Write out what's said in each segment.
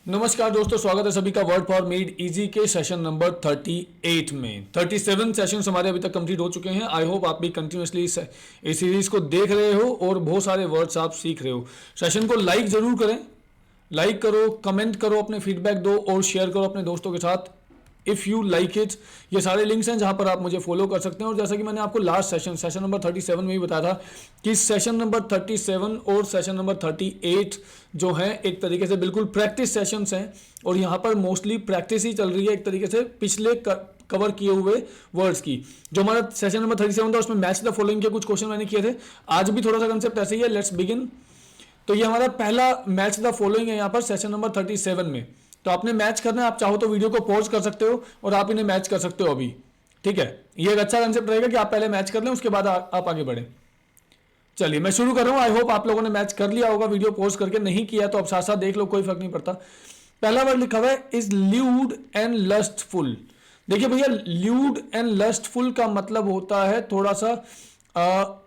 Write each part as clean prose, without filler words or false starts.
नमस्कार दोस्तों, स्वागत है सभी का वर्ड फॉर मेड इजी के सेशन नंबर 38 में। 37 सेशंस हमारे अभी तक कंप्लीट हो चुके हैं। आई होप आप भी कंटिन्यूसली इस सीरीज को देख रहे हो और बहुत सारे वर्ड्स आप सीख रहे हो। सेशन को लाइक जरूर करें, लाइक करो, कमेंट करो, अपने फीडबैक दो और शेयर करो अपने दोस्तों के साथ इफ़ यू लाइक इट। ये सारे लिंक्स हैं जहां पर आप मुझे फॉलो कर सकते हैं। और जैसा कि मैंने आपको लास्ट सेशन नंबर 37 में भी बताया था कि सेशन नंबर 37 और सेशन नंबर 38 जो है एक तरीके से बिल्कुल प्रैक्टिस सेशंस हैं और यहाँ पर मोस्टली प्रैक्टिस ही चल रही है एक तरीके से पिछले कवर किए हुए वर्ड्स की। जो हमारा सेशन नंबर 37 था उसमें मैच द फॉलोइंग के कुछ क्वेश्चन मैंने किए थे। आज भी थोड़ा सा कंसेप्ट ऐसे ही है। Let's begin. तो ये हमारा पहला मैच द फॉलोइंग है यहाँ पर सेशन नंबर 37 में। तो आपने मैच करना है, आप चाहो तो वीडियो को पॉज कर सकते हो और आप इन्हें मैच कर सकते हो अभी। ठीक है, ये एक अच्छा कंसेप्ट रहेगा कि आप पहले मैच कर लें, उसके बाद आप आगे बढ़ें। चलिए मैं शुरू कर रहा हूं। आई होप आप लोगों ने मैच कर लिया होगा, वीडियो पॉज करके। नहीं किया तो आप साथ साथ देख लो, कोई फर्क नहीं पड़ता। पहला वर्ड लिखा हुआ है इज ल्यूड एंड लस्टफुल। देखिए भैया, ल्यूड एंड लस्टफुल का मतलब होता है थोड़ा सा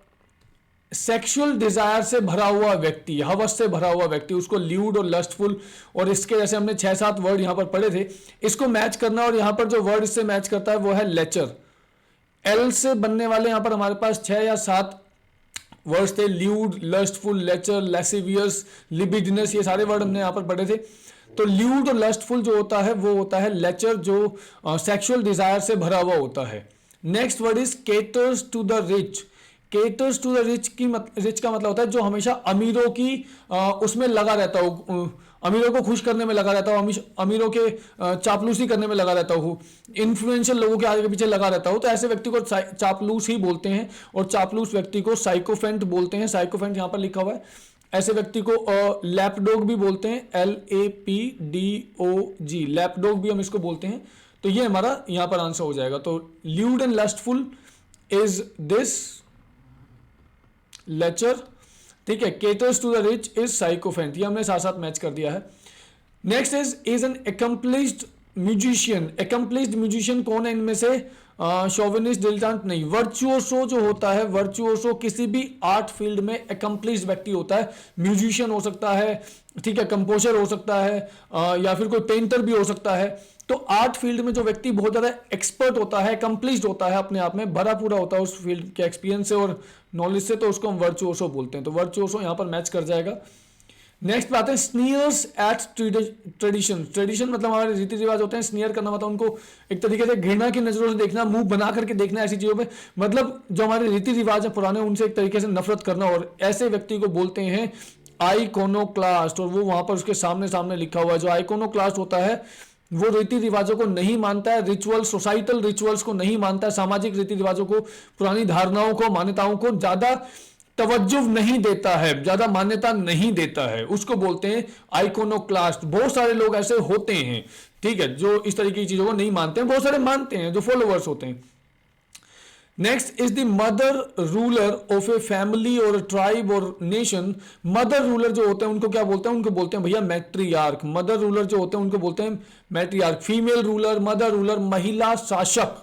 सेक्सुअल डिजायर से भरा हुआ व्यक्ति, हवस से भरा हुआ व्यक्ति, उसको ल्यूड और लस्टफुल। और इसके जैसे हमने 6-7 वर्ड यहां पर पढ़े थे, इसको मैच करना। और यहां पर जो वर्ड इससे मैच करता है वो है लेचर। एल से बनने वाले यहां पर हमारे पास 6 या 7 वर्ड्स थे। ल्यूड, लस्टफुल, लेचर, लेसिवियस, लिबिडिनस, ये सारे वर्ड हमने यहां पर पढ़े थे। तो ल्यूड और लस्टफुल जो होता है वो होता है लेचर, जो सेक्सुअल डिजायर से भरा हुआ होता है। Next word is caters to the rich. Caters to the rich rich का मतलब होता है जो हमेशा अमीरों की उसमें लगा रहता हो, अमीरों को खुश करने में लगा रहता हो, अमीरों के चापलूसी करने में लगा रहता हो, इन्फ्लुएंशियल लोगों के आगे पीछे लगा रहता हो। तो ऐसे व्यक्ति को चापलूस ही बोलते हैं और चापलूस व्यक्ति को साइकोफेंट बोलते हैं। साइकोफेंट यहां पर लिखा हुआ है। ऐसे व्यक्ति को लैपडॉग भी बोलते हैं, LAPDOG, लैपडॉग भी हम इसको बोलते हैं। तो ये हमारा यहां पर आंसर हो जाएगा। तो lewd and lustful is this lecher. ठीक है, caters to the rich is sycophant. ये हमने साथ साथ मैच कर दिया है। Next is an accomplished musician. Accomplished musician कौन है इनमें से? शोविनिस्ट, डिलेटेंट नहीं। वर्चुओसो जो होता है, वर्चुओसो किसी भी आर्ट फील्ड में एकम्प्लिश्ड व्यक्ति होता है। म्यूजिशियन हो सकता है, ठीक है, कंपोजर हो सकता है, या फिर कोई पेंटर भी हो सकता है। तो आर्ट फील्ड में जो व्यक्ति बहुत ज्यादा एक्सपर्ट होता है, कंप्लीट होता है, अपने आप में भरा पूरा होता है उस फील्ड के एक्सपीरियंस से और नॉलेज से, तो उसको हम वर्चुओसो बोलते हैं। तो वर्चुओसो यहां पर मैच कर जाएगा। नेक्स्ट पे आते हैं स्नीयर्स एट ट्रेडिशन। ट्रेडिशन मतलब हमारे रीति रिवाज होते हैं। स्नीयर करना मतलब उनको एक तरीके से घृणा की नजरों से देखना, मुंह बना करके देखना ऐसी चीजों पे, मतलब जो हमारे रीति रिवाज है पुराने, उनसे एक तरीके से नफरत करना। और ऐसे व्यक्ति को बोलते हैं आइकोनोक्लास्ट। और वो वहां पर उसके सामने सामने लिखा हुआ है। जो आइकोनोक्लास्ट होता है वो रीति रिवाजों को नहीं मानता है, रिचुअल, सोसाइटल रिचुअल्स को नहीं मानता है, सामाजिक रीति रिवाजों को, पुरानी धारणाओं को, मान्यताओं को ज्यादा तवज्जो नहीं देता है, ज्यादा मान्यता नहीं देता है, उसको बोलते हैं आइकोनोक्लास्ट। बहुत सारे लोग ऐसे होते हैं, ठीक है, जो इस तरीके की चीजों को नहीं मानते हैं। बहुत सारे मानते हैं, जो फॉलोअर्स होते हैं। Next is the mother ruler of a family और ट्राइब और नेशन। मदर रूलर जो होते हैं उनको क्या बोलते हैं? उनको बोलते हैं भैया मैट्रियार्क। मदर रूलर जो होते हैं उनको बोलते हैं मैट्रियार्क। फीमेल रूलर, मदर रूलर, महिला शासक।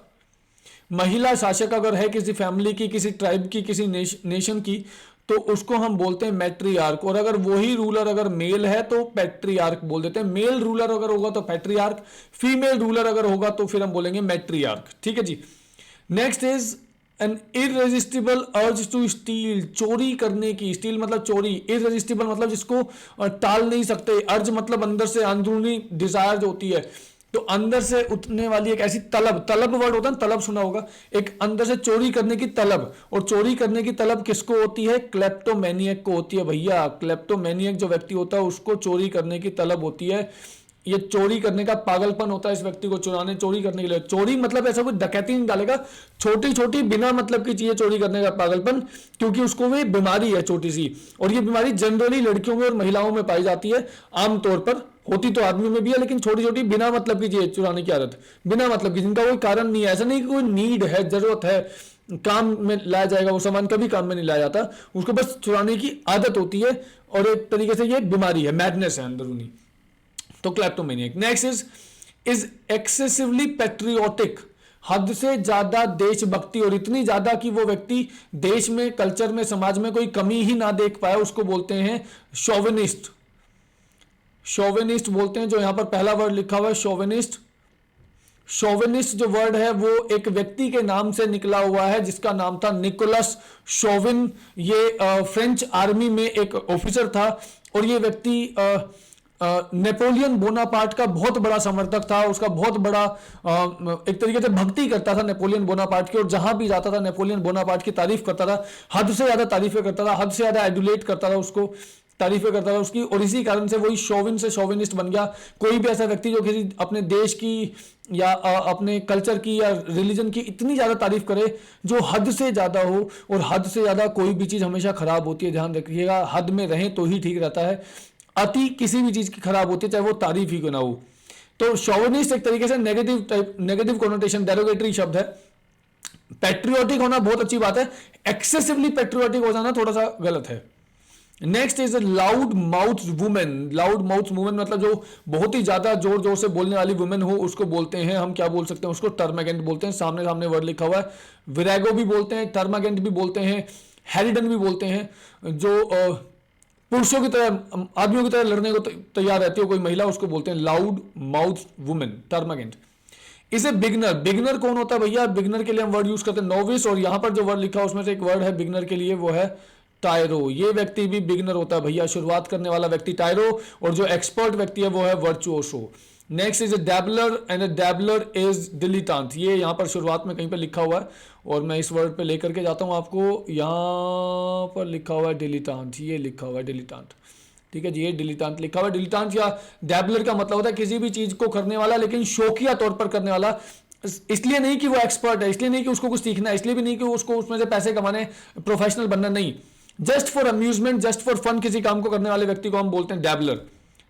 महिला शासक अगर है किसी फैमिली की, किसी ट्राइब की, किसी नेशन की, तो उसको हम बोलते हैं मैट्रियार्क। और अगर वही रूलर अगर मेल है तो पैट्रियार्क बोल देते हैं। मेल रूलर अगर होगा तो पैट्रियार्क, फीमेल रूलर अगर होगा तो फिर हम बोलेंगे मैट्रियार्क। ठीक है जी। Next is an irresistible urge to steel. चोरी करने की, स्टील मतलब चोरी, इररेजिस्टिबल मतलब जिसको टाल नहीं सकते, अर्ज मतलब अंदर से अंदरूनी डिजायर जो होती है, तो अंदर से उठने वाली एक ऐसी तलब, तलब वर्ड होता है, तलब सुना होगा, एक अंदर से चोरी करने की तलब। और चोरी करने की तलब किसको होती है? क्लेप्टोमैनियक को होती है भैया। क्लेप्टोमैनियक जो व्यक्ति होता है उसको चोरी करने की तलब होती है। ये चोरी करने का पागलपन होता है इस व्यक्ति को, चोरी करने के लिए। चोरी मतलब ऐसा कोई डकैती नहीं डालेगा, छोटी छोटी बिना मतलब की चीजें चोरी करने का पागलपन, क्योंकि उसको भी बीमारी है छोटी सी। और ये बीमारी जनरली लड़कियों में और महिलाओं में पाई जाती है। आमतौर पर होती तो आदमी में भी है, लेकिन छोटी छोटी बिना मतलब की चीजें चुराने की आदत, बिना मतलब की, जिनका कोई कारण नहीं है। ऐसा नहीं कि कोई नीड है, जरूरत है, काम में लाया जाएगा वो सामान, कभी काम में नहीं लाया जाता, उसको बस चुराने की आदत होती है। और एक तरीके से ये बीमारी है, मैडनेस है अंदरूनी। तो kleptomaniac. Next is excessively patriotic. हद से ज्यादा देशभक्ति, और इतनी ज्यादा कि वो व्यक्ति देश में, कल्चर में, समाज में कोई कमी ही ना देख पाए, उसको बोलते हैं शोविनिस्ट। शोवेनिस्ट बोलते हैं, जो यहां पर पहला वर्ड लिखा हुआ है शोवेनिस्ट। शोवेनिस्ट जो वर्ड है वो एक व्यक्ति के नाम से निकला हुआ है जिसका नाम था निकोलस शोविन। ये फ्रेंच आर्मी में एक ऑफिसर था और ये व्यक्ति नेपोलियन बोनापार्ट का बहुत बड़ा समर्थक था। उसका बहुत बड़ा एक तरीके से भक्ति करता था नेपोलियन बोनापार्ट की, और जहां भी जाता था नेपोलियन बोनापार्ट की तारीफ करता था, हद से ज्यादा तारीफें करता था, हद से ज्यादा एडुलेट करता था उसको, तारीफें करता था उसकी, और इसी कारण से वही शोविन से शोविनिस्ट बन गया। कोई भी ऐसा व्यक्ति जो किसी अपने देश की या अपने कल्चर की या रिलीजन की इतनी ज्यादा तारीफ करे जो हद से ज्यादा हो, और हद से ज्यादा कोई भी चीज हमेशा खराब होती है, ध्यान रखिएगा, हद में रहें तो ही ठीक रहता है, अति किसी भी चीज की खराब होती है चाहे वो तारीफ ही क्यों ना हो। तो शोविनिस्ट एक तरीके से नेगेटिव कोनोटेशन, डेरोगेटरी शब्द है। पैट्रियोटिक होना बहुत अच्छी बात है, एक्सेसिवली पैट्रियोटिक हो जाना थोड़ा सा गलत है। Next is loud mouth women. Loud mouth women मतलब जो बहुत ही ज्यादा जोर जोर से बोलने वाली वुमेन हो उसको बोलते हैं हम, क्या बोल सकते हैं उसको, टर्मागेंट बोलते हैं। सामने सामने वर्ड लिखा हुआ है। विरागो भी बोलते हैं, टर्मागेंट भी बोलते हैं, हेरिडन भी बोलते हैं। जो पुरुषों की तरह, आदमियों की तरह लड़ने को तैयार रहती हो कोई महिला, उसको बोलते हैं लाउड माउथ वुमेन, टर्मागेंट। इसे बिगनर, बिगनर कौन होता है भैया? बिगनर के लिए हम वर्ड यूज करते हैं नोविस, और यहां पर जो वर्ड लिखा है उसमें से एक वर्ड है बिगनर के लिए, वो है टायरो। ये व्यक्ति भी बिगनर होता है भैया, शुरुआत करने वाला व्यक्ति टायरो, और जो एक्सपर्ट व्यक्ति है वो है virtuoso. Next is a dabbler, and a dabbler is dilettante. ये यहां पर शुरुआत में कहीं पर लिखा हुआ है, और मैं इस वर्ड पे लेकर के जाता हूं आपको। यहां पर लिखा हुआ है डिलीटांट, ये लिखा हुआ है डिलीटांट, ठीक है जी, ये डिलीटांट लिखा हुआ है। डिलीटांट या डैबलर का मतलब होता है किसी भी चीज को करने वाला, लेकिन शौकिया तौर पर करने वाला। इसलिए नहीं कि वो एक्सपर्ट है, इसलिए नहीं कि उसको कुछ सीखना है, इसलिए भी नहीं कि उसको उसमें से पैसे कमाने, प्रोफेशनल बनना, नहीं, just for amusement, just for fun किसी काम को करने वाले व्यक्ति को हम बोलते हैं डैबलर,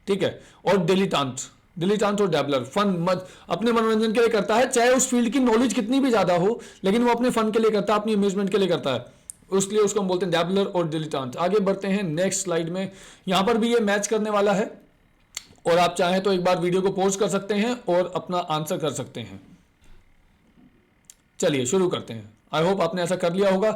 ठीक है। और डिलीटांट, डिलीटांट और डैबलर फन अपने मनोरंजन के लिए करता है, चाहे उस फील्ड की नॉलेज कितनी भी ज्यादा हो, लेकिन वो अपने फन के लिए करता है, अपनी अम्यूजमेंट के लिए करता है, उसलिए उसको हम बोलते हैं डैबलर और डिलीटांट। आगे बढ़ते हैं नेक्स्ट स्लाइड में। यहां पर भी ये मैच करने वाला है, और आप चाहें तो एक बार वीडियो को पॉज कर सकते हैं और अपना आंसर कर सकते हैं। चलिए शुरू करते हैं। आई होप आपने ऐसा कर लिया होगा।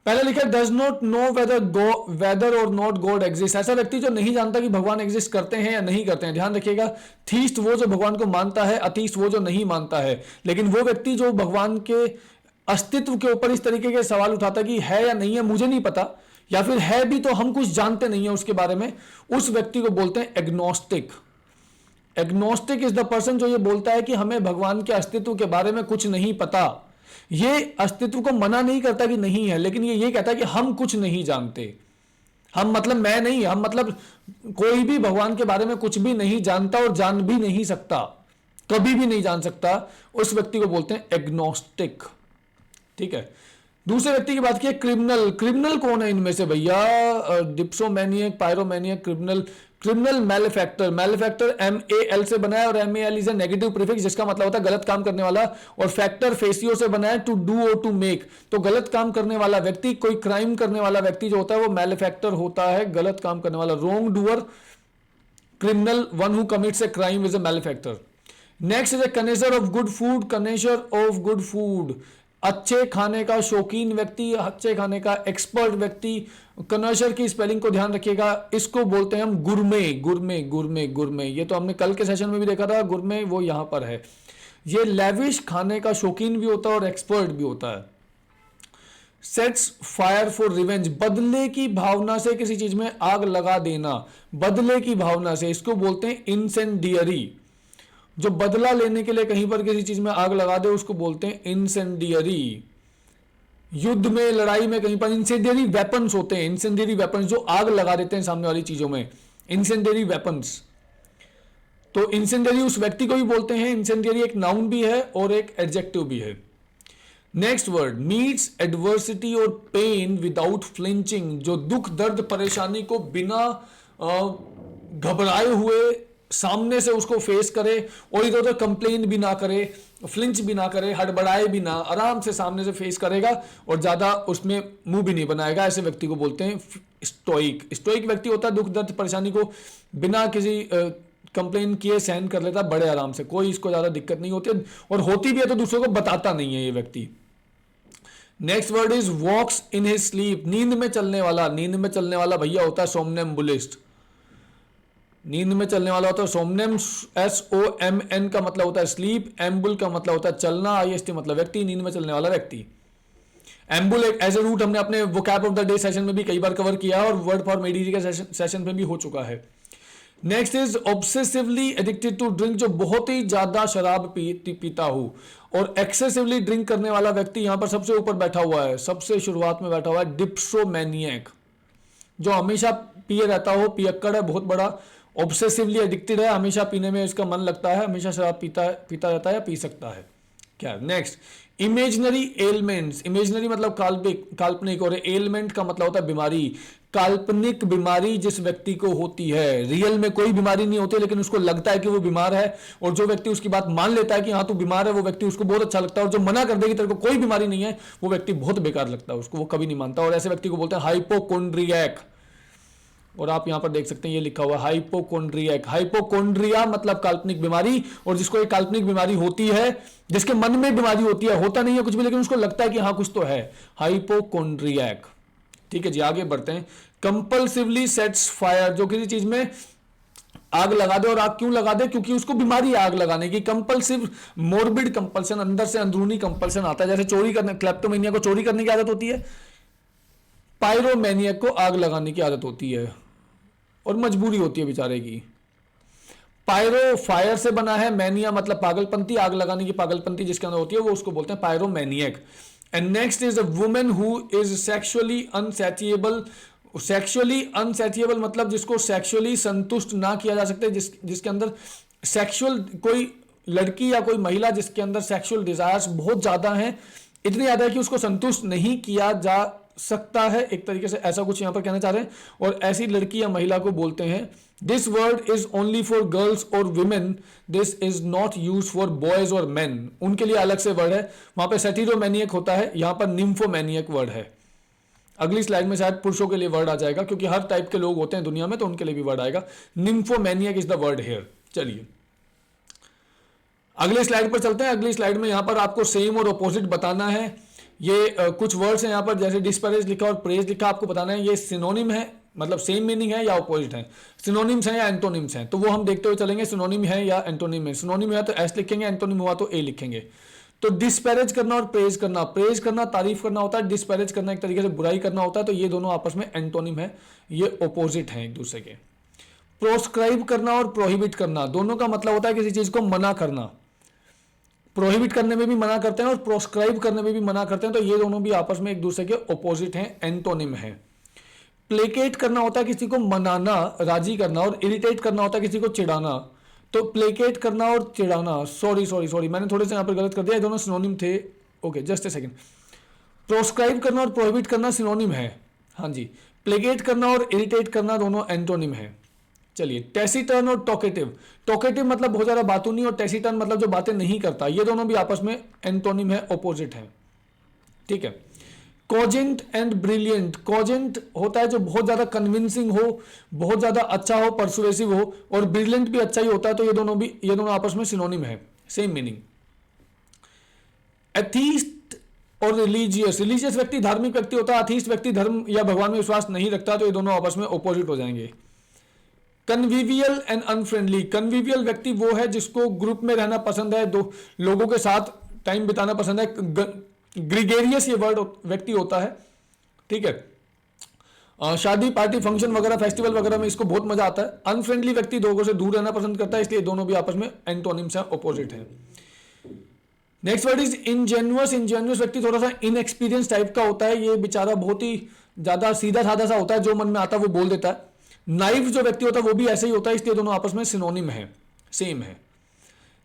पहले लिखा डज नॉट नो वेदर और नॉट गॉड एग्जिस्ट। ऐसा व्यक्ति जो नहीं जानता कि भगवान एग्जिस्ट करते हैं या नहीं करते हैं। ध्यान रखिएगा, थीस्ट वो जो भगवान को मानता है, अथीस्ट वो जो नहीं मानता है। लेकिन वो व्यक्ति जो भगवान के अस्तित्व के ऊपर इस तरीके के सवाल उठाता है कि है या नहीं है मुझे नहीं पता, या फिर है भी तो हम कुछ जानते नहीं है उसके बारे में, उस व्यक्ति को बोलते हैं agnostic. Agnostic is the person जो ये बोलता है कि हमें भगवान के अस्तित्व के बारे में कुछ नहीं पता। ये अस्तित्व को मना नहीं करता कि नहीं है, लेकिन ये कहता है कि हम कुछ नहीं जानते। हम मतलब मैं नहीं, हम मतलब कोई भी भगवान के बारे में कुछ भी नहीं जानता और जान भी नहीं सकता, कभी भी नहीं जान सकता। उस व्यक्ति को बोलते हैं एग्नोस्टिक, ठीक है। दूसरे व्यक्ति की बात की, क्रिमिनल। क्रिमिनल कौन है इनमें से भैया? डिप्सोमैनियक, पायरोमैनियक, क्रिमिनल। क्रिमिनल मैलिफैक्टर, मैलिफैक्टर MAL से बना है, और MAL is a negative prefix जिसका मतलब होता है गलत काम करने वाला, और फैक्टर फेसियो से बना है, टू डू और टू मेक। तो गलत काम करने वाला व्यक्ति, कोई क्राइम करने वाला व्यक्ति जो होता है वो मैलिफैक्टर होता है, गलत काम करने वाला, wrongdoer. Criminal, one who commits a crime, is a malefactor. Next is a connoisseur of good food, connoisseur of good food, अच्छे खाने का शौकीन व्यक्ति, अच्छे खाने का एक्सपर्ट व्यक्ति। कनर्शर की स्पेलिंग को ध्यान रखिएगा, इसको बोलते हैं हम गुरमे, गुरमे, गुरमे, गुरमे। ये तो हमने कल के सेशन में भी देखा था, गुरमे वो यहां पर है। ये लेविश खाने का शौकीन भी होता है और एक्सपर्ट भी होता है। सेट्स फायर फॉर रिवेंज, बदले की भावना से किसी चीज में आग लगा देना, बदले की भावना से, इसको बोलते हैं इंसेंडियरी। जो बदला लेने के लिए कहीं पर किसी चीज में आग लगा दे उसको बोलते हैं इंसेंडियरी। युद्ध में, लड़ाई में कहीं पर इंसेंडियरी वेपन्स होते हैं, इंसेंडियरी वेपन्स जो आग लगा देते हैं सामने वाली चीजों में, इंसेंडियरी वेपन्स। तो इंसेंडियरी उस व्यक्ति को भी बोलते हैं। इंसेंडियरी एक नाउन भी है और एक एडजेक्टिव भी है। नेक्स्ट वर्ड, मीट्स एडवर्सिटी और पेन विदाउट फ्लिंचिंग, जो दुख दर्द परेशानी को बिना घबराए हुए सामने से उसको फेस करे, और इधर उधर कंप्लेन भी ना करे, फ्लिंच भी ना करे, हड़बड़ाए भी ना, आराम से सामने से फेस करेगा और ज्यादा उसमें मुंह भी नहीं बनाएगा। ऐसे व्यक्ति को बोलते हैं स्टोइक। स्टोइक व्यक्ति होता है दुख दर्द परेशानी को बिना किसी कंप्लेन किए सहन कर लेता बड़े आराम से, कोई इसको ज्यादा दिक्कत नहीं होती, और होती भी है तो दूसरों को बताता नहीं है ये व्यक्ति। Next word is walks in his sleep, नींद में चलने वाला। नींद में चलने वाला भैया होता है सोमनेम्बुलिस्ट। नींद में चलने वाला होता है सोमनेम, SOMN का मतलब होता है स्लीप, एम्बुल का मतलब होता है चलना, IST मतलब व्यक्ति, नींद में चलने वाला व्यक्ति। एम्बुल एक एज ए रूट हमने अपने vocab of the day session में भी कई बार कवर किया और वर्ड फॉर मेडी के सेशन में भी हो चुका है। Next is obsessively addicted to drink, जो बहुत ही ज्यादा शराब पीता हो। और एक्सेसिवली ड्रिंक करने वाला व्यक्ति यहां पर सबसे ऊपर बैठा हुआ है, सबसे शुरुआत में बैठा हुआ है डिप्सोमैनियक, जो हमेशा पिए रहता हो, पियक्कड़ है बहुत बड़ा, ऑब्सेसिवली एडिक्टेड है, हमेशा पीने में इसका मन लगता है, हमेशा शराब पीता रहता है या पी सकता है। क्या नेक्स्ट, इमेजनरी एलिमेंट्स, इमेजनरी मतलब काल्पनिक, और एलिमेंट का मतलब होता है बीमारी। काल्पनिक बीमारी जिस व्यक्ति को होती है, रियल में कोई बीमारी नहीं होती लेकिन उसको लगता है कि वो बीमार है, और जो व्यक्ति उसकी बात मान लेता है कि हाँ तू बीमार है, वो व्यक्ति उसको बहुत अच्छा लगता है, और जो मना कर दे कि तेरे को कोई बीमारी नहीं है, वो व्यक्ति बहुत बेकार लगता है उसको, वो कभी नहीं मानता, और ऐसे व्यक्ति को बोलते हैं हाइपोकोन्ड्रियक। और आप यहां पर देख सकते हैं ये लिखा हुआ हाइपोकोन्ड्रियक। हाइपोकोन्ड्रिया मतलब काल्पनिक बीमारी, और जिसको एक काल्पनिक बीमारी होती है, जिसके मन में बीमारी होती है, होता नहीं है कुछ भी लेकिन उसको लगता है कि हाँ कुछ तो है, हाइपोकोन्ड्रियक। ठीक है जी, आगे बढ़ते हैं। कंपल्सिवली सेट्स फायर, जो किसी चीज में आग लगा दे, और आग क्यों लगा दे, क्योंकि उसको बीमारी आग लगाने की। कंपल्सिव मोर्बिड कंपल्सन, अंदर से अंदरूनी कंपल्सन आता है, जैसे चोरी करने, क्लेप्टोमेनिया को चोरी करने की आदत होती है, पायरोमैनियक को आग लगाने की आदत होती है और मजबूरी होती है बेचारे की। पायरो फायर से बना है, मैनिया मतलब पागलपंती, आग लगाने की पागलपंती जिसके अंदर होती है वो उसको बोलते हैं pyromaniac. And next is a women who is sexually insatiable. Sexually insatiable मतलब जिसको सेक्सुअली संतुष्ट ना किया जा सकता, जिसके अंदर सेक्सुअल, कोई लड़की या कोई महिला जिसके अंदर सेक्सुअल डिजायर्स बहुत ज्यादा हैं, इतनी ज्यादा है कि उसको संतुष्ट नहीं किया जा सकता है, एक तरीके से ऐसा कुछ यहां पर कहना चाह रहे हैं। और ऐसी लड़की या महिला को बोलते हैं, this word is only for girls और women, this is not use for boys और मेन। उनके लिए अलग से वर्ड है, वहां पे सेटिरोमैनियक होता है, यहां पर निम्फोमैनियक वर्ड है। अगली स्लाइड में शायद पुरुषों के लिए वर्ड आ जाएगा, क्योंकि हर टाइप के लोग होते हैं दुनिया में, तो उनके लिए भी वर्ड आएगा। निम्फोमैनियक इज द वर्ड हियर। चलिए अगली स्लाइड पर चलते हैं। अगली स्लाइड में यहां पर आपको सेम और ऑपोजिट बताना है। ये कुछ वर्ड्स हैं यहाँ पर, जैसे डिस्पैरेज लिखा और प्रेज लिखा, आपको बताना है ये सिनोनिम है, मतलब सेम मीनिंग है या ऑपोजिट है, सिनोनिम्स हैं या एंटोनिम्स हैं, तो वो हम देखते हुए चलेंगे, सिनोनिम है या एंटोनिम है। सिनोनिम है तो एस लिखेंगे, एंटोनिम हुआ तो ए लिखेंगे। तो डिस्पैरेज करना और प्रेज करना, प्रेज करना तारीफ करना होता है, डिस्पैरेज करना एक तरीके से बुराई करना होता है, तो ये दोनों आपस में एंटोनिम है, ये ऑपोजिट हैं एक दूसरे के। प्रोस्क्राइब करना और प्रोहिबिट करना, दोनों का मतलब होता है किसी चीज को मना करना। प्रोहिबिट करने में भी मना करते हैं और प्रोस्क्राइब करने में भी मना करते हैं, तो ये दोनों भी आपस में एक दूसरे के ऑपोजिट हैं, एंटोनिम है। प्लेकेट करना होता है किसी को मनाना, राजी करना, और इरिटेट करना होता है किसी को चिढ़ाना। तो प्लेकेट करना और चिढ़ाना, सॉरी मैंने थोड़े से यहाँ पर गलत कर दिया, दोनों सिनोनिम थे। ओके जस्ट ए सेकंड। प्रोस्क्राइब करना और प्रोहिबिट करना सिनोनिम है, हाँ जी। प्लेकेट करना और इरिटेट करना दोनों एंटोनिम है। चलिए टेसिटर्न और टॉकेटिव, टॉकेटिव मतलब बहुत ज्यादा बातूनी, और टेसिटर्न मतलब जो बातें नहीं करता, ये दोनों भी आपस में एंटोनिम है, ऑपोजिट है। ठीक है। कॉजेंट एंड ब्रिलियंट, कॉजेंट होता है जो बहुत ज्यादा कन्विंसिंग हो, बहुत ज्यादा अच्छा हो, परसुएसिव हो, और ब्रिलियंट भी अच्छा ही होता है, तो ये दोनों आपस में सिनोनिम है, सेम मीनिंग। एथीस्ट और रिलीजियस, रिलीजियस व्यक्ति धार्मिक व्यक्ति होता है, अथीस्ट व्यक्ति धर्म या भगवान में विश्वास नहीं रखता, तो ये दोनों आपस में ऑपोजिट हो जाएंगे। कन्विवियल एंड अनफ्रेंडली, कन्विवियल व्यक्ति वो है जिसको ग्रुप में रहना पसंद है, दो लोगों के साथ टाइम बिताना पसंद है। ग्रीगेरियस ये वर्ड व्यक्ति होता है, ठीक है, शादी पार्टी फंक्शन वगैरह फेस्टिवल वगैरह में इसको बहुत मजा आता है। अनफ्रेंडली व्यक्ति लोगों से दूर रहना पसंद करता है, इसलिए दोनों भी आपस में एंटोनिम्स हैं, ऑपोजिट हैं। नेक्स्ट वर्ड इज इंजेन्युअस, इंजेन्युअस व्यक्ति थोड़ा सा इनएक्सपीरियंस टाइप का होता है, ये बेचारा बहुत ही ज्यादा सीधा साधा सा होता है, जो मन में आता है वो बोल देता है। नाइव जो व्यक्ति होता है वो भी ऐसे ही होता है, इसलिए दोनों आपस में सिनोनिम है, सेम है।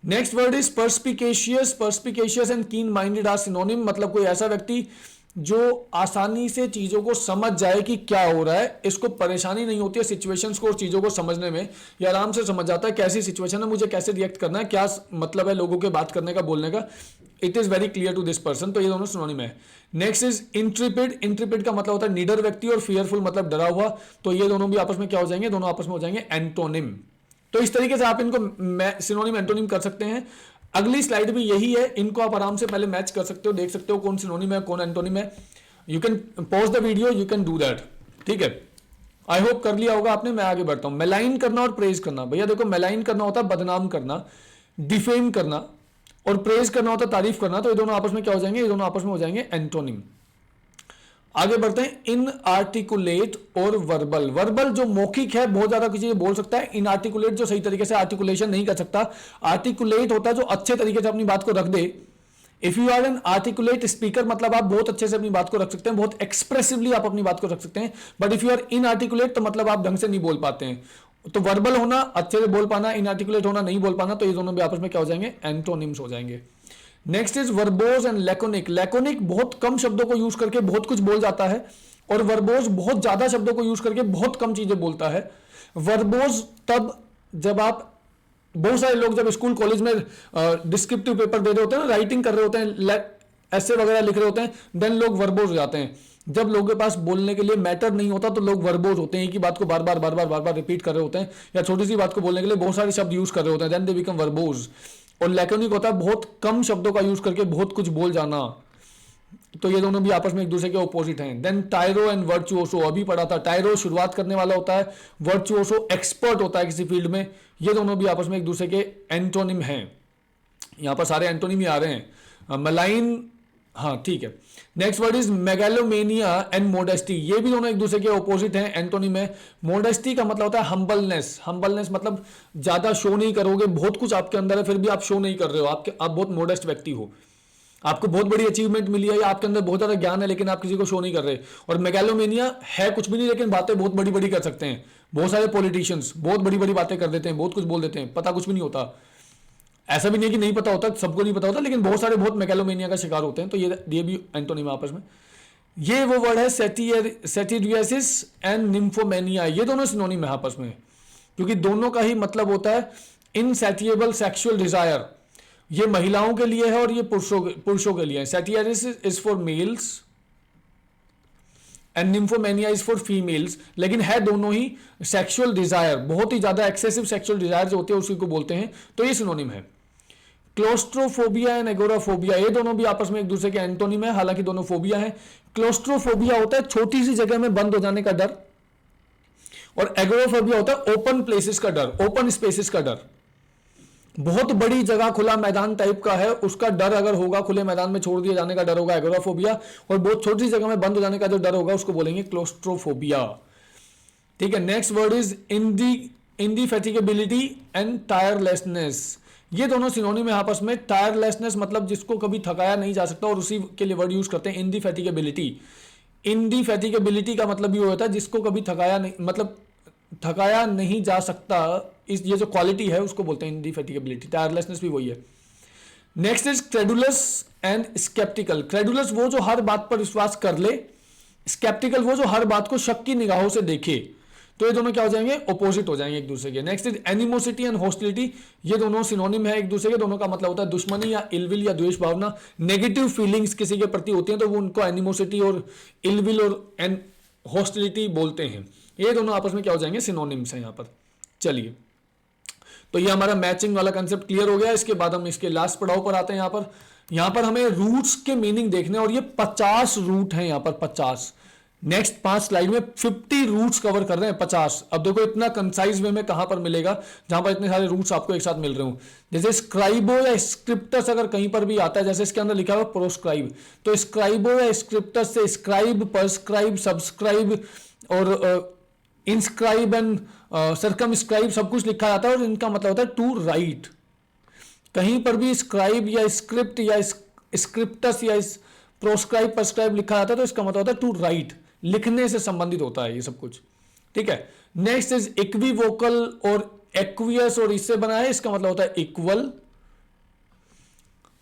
नेक्स्ट वर्ड इज पर्सपिकेशियस, पर्सपिकेशियस एंड कीन माइंडेड आर सिनोनिम, मतलब कोई ऐसा व्यक्ति जो आसानी से चीजों को समझ जाए कि क्या हो रहा है, इसको परेशानी नहीं होती है सिचुएशंस को और चीजों को समझने में, ये आराम से समझ जाता है कैसी सिचुएशन है, मुझे कैसे रिएक्ट करना है, क्या मतलब है लोगों के बात करने का, बोलने का, it is very clear to this person, तो ये दोनों सिनोनिम है। नेक्स्ट इज इंट्रिपिड, इंट्रिपिड का मतलब होता है निडर व्यक्ति, और फियरफुल मतलब डरा हुआ, तो ये दोनों भी आपस में क्या हो जाएंगे, दोनों आपस में हो जाएंगे एंटोनिम। तो इस तरीके से आप इनको सिनोनिम एंटोनिम कर सकते हैं। अगली स्लाइड भी यही है, इनको आप आराम से पहले मैच कर सकते हो, देख सकते हो कौन सिनोनिम है कौन एंटोनिम है। You can pause the video, you can do that, ठीक है। आई होप कर लिया होगा आपने। मैं आगे बढ़ता हूं। मेलाइन करना और प्रेज करना, भैया देखो मेलाइन करना होता है बदनाम करना, डिफेम करना, और प्रेज करना होता है तारीफ करना। तो ये दोनों आपस में क्या हो जाएंगे, ये दोनों आपस में हो जाएंगे एंटोनिम। आगे बढ़ते हैं। इन आर्टिकुलेट और वर्बल। वर्बल जो मौखिक है बहुत ज्यादा किसी बोल सकता है, इन आर्टिकुलेट जो सही तरीके से आर्टिकुलेशन नहीं कर सकता। आर्टिकुलेट होता है जो अच्छे तरीके से अपनी बात को रख दे। If you are an articulate speaker मतलब आप बहुत अच्छे से अपनी बात को रख सकते हैं, बहुत एक्सप्रेसिवली आप अपनी बात को रख सकते हैं। But if you are inarticulate तो मतलब आप ढंग से नहीं बोल पाते हैं। तो वर्बल होना अच्छे से बोल पाना, इन आर्टिकुलेट होना नहीं बोल पाना, तो ये दोनों भी आपस में क्या हो जाएंगे, एंटोनिम्स हो जाएंगे। Next is verbose and laconic. Laconic बहुत कम शब्दों को यूज करके बहुत कुछ बोल जाता है, और वर्बोज बहुत ज्यादा शब्दों को यूज करके बहुत कम चीजें बोलता है। वर्बोज तब जब आप, बहुत सारे लोग जब स्कूल कॉलेज में डिस्क्रिप्टिव पेपर दे रहे होते हैं, राइटिंग कर रहे होते हैं, ऐसे वगैरह लिख रहे होते हैं, देन लोग वर्बोज हो जाते हैं। जब लोगों के पास बोलने के लिए मैटर नहीं होता तो लोग वर्बोज होते हैं, एक ही बात को बार बार रिपीट कर रहे होते हैं, या छोटी सी बात को बोलने के लिए बहुत सारे शब्द यूज कर रहे होते हैं, देन दे बिकम वर्बोज। और लैकोनिक होता है बहुत कम शब्दों का यूज करके बहुत कुछ बोल जाना। तो ये दोनों भी आपस में एक दूसरे के ऑपोजिट हैं। देन टायरो एंड वर्चुओसो, अभी पढ़ा था। टायरो शुरुआत करने वाला होता है, वर्चुओसो एक्सपर्ट होता है किसी फील्ड में। ये दोनों भी आपस में एक दूसरे के एंटोनिम हैं। यहां पर सारे एंटोनिम ही आ रहे हैं। मलाइन, हाँ ठीक है। Next word is megalomania and modesty. ये भी दोनों एक दूसरे के ऑपोजिट हैं, एंटोनिम है। मोडेस्टी का मतलब होता है हम्बलनेस। हम्बलनेस मतलब ज्यादा शो नहीं करोगे, बहुत कुछ आपके अंदर है फिर भी आप शो नहीं कर रहे हो, आप बहुत मोडेस्ट व्यक्ति हो, आपको बहुत बड़ी अचीवमेंट मिली है या आपके अंदर बहुत ज्यादा ज्ञान है लेकिन आप किसी को शो नहीं कर रहे। और मेगालोमेनिया है कुछ भी नहीं लेकिन बातें बहुत बड़ी बड़ी कर सकते हैं। बहुत सारे पॉलिटिशियंस बहुत बड़ी बड़ी बातें कर देते हैं, बहुत कुछ बोल देते हैं, पता कुछ भी नहीं होता। ऐसा भी नहीं कि नहीं पता होता, सबको नहीं पता होता, लेकिन बहुत सारे बहुत मेगालोमेनिया का शिकार होते हैं। तो ये भी एंटोनिम आपस में। ये वो वर्ड है सेटिरियासिस एंड निम्फोमेनिया। ये दोनों सिनोनिम है आपस में, क्योंकि दोनों का ही मतलब होता है इनसैटिएबल सेक्सुअल डिजायर। ये महिलाओं के लिए है और ये पुरुषों के लिए है। Satyriasis is for males and nymphomania is for females, लेकिन है दोनों ही सेक्सुअल डिजायर, बहुत ही ज्यादा एक्सेसिव सेक्सुअल डिजायर जो होती है उसी को बोलते हैं। तो ये सिनोनिम है। क्लोस्ट्रोफोबिया एंड एगोराफोबिया, ये दोनों भी आपस में एक दूसरे के एंटोनिम है, हालांकि दोनों फोबिया है। क्लोस्ट्रोफोबिया होता है छोटी सी जगह में बंद हो जाने का डर, और एगोराफोबिया होता है ओपन प्लेसेस का डर, ओपन स्पेसेस का डर। बहुत बड़ी जगह, खुला मैदान टाइप का है, उसका डर अगर होगा, खुले मैदान में छोड़ दिए जाने का डर होगा एगोराफोबिया, और बहुत छोटी जगह में बंद हो जाने का जो डर होगा उसको बोलेंगे क्लोस्ट्रोफोबिया। ठीक है। Next word is indefatigability and tirelessness. ये दोनों सिनोनिम है आपस में। टायरलेसनेस मतलब जिसको कभी थकाया नहीं जा सकता, और उसी के लिए वर्ड यूज करते हैं इंडिफैटिगेबिलिटी। इंडिफैटिगेबिलिटी का मतलब ये होता है जिसको कभी थकाया नहीं, मतलब थकाया नहीं जा सकता, इस ये जो क्वालिटी है उसको बोलते हैं इंडिफैटिगेबिलिटी। टायरलेसनेस भी वही है। Next is credulous and sceptical. Credulous वो जो हर बात पर विश्वास कर ले, स्केप्टिकल वो जो हर बात को शक की निगाहों से देखे। तो ये दोनों क्या हो जाएंगे, ओपोजिट हो जाएंगे एक दूसरे के। Next is animosity and hostility. ये दोनों सिनोनिम है एक दूसरे के, दोनों का मतलब होता है दुश्मनी या इलविल या द्वेष भावना। नेगेटिव फीलिंग्स किसी के प्रति होती हैं तो वो उनको एनिमोसिटी और इलविल और हॉस्टिलिटी बोलते हैं। ये दोनों आपस में क्या हो जाएंगे, सिनोनिम्स हैं यहाँ पर। चलिए, तो ये हमारा मैचिंग वाला कंसेप्ट क्लियर हो गया। इसके बाद हम इसके लास्ट पड़ाव पर आते हैं। यहाँ पर हमें रूट्स के मीनिंग देखने, और ये 50 रूट हैं यहाँ पर, 50। नेक्स्ट 5 स्लाइड में 50 रूट्स कवर कर रहे हैं, 50। अब देखो इतना कंसाइज वे में कहां पर मिलेगा जहां पर इतने सारे रूट्स आपको एक साथ मिल रहे हो। जैसे स्क्राइबो या स्क्रिप्टस अगर कहीं पर भी आता है, जैसे इसके अंदर लिखा हुआ प्रोस्क्राइब, तो स्क्राइबो या स्क्रिप्टस से स्क्राइब, परस्क्राइब, सब्सक्राइब और इंस्क्राइब एंड सर्कमस्क्राइब सब कुछ लिखा जाता है, और इनका मतलब होता है टू राइट। कहीं पर भी स्क्राइब या स्क्रिप्ट या स्क्रिप्टस या प्रोस्क्राइब, परस्क्राइब लिखा जाता है तो इसका मतलब होता है टू राइट, लिखने से संबंधित होता है ये सब कुछ। ठीक है। नेक्स्ट इज इक्विवोकल और एक्वियस, और इससे बना है, इसका मतलब होता है इक्वल।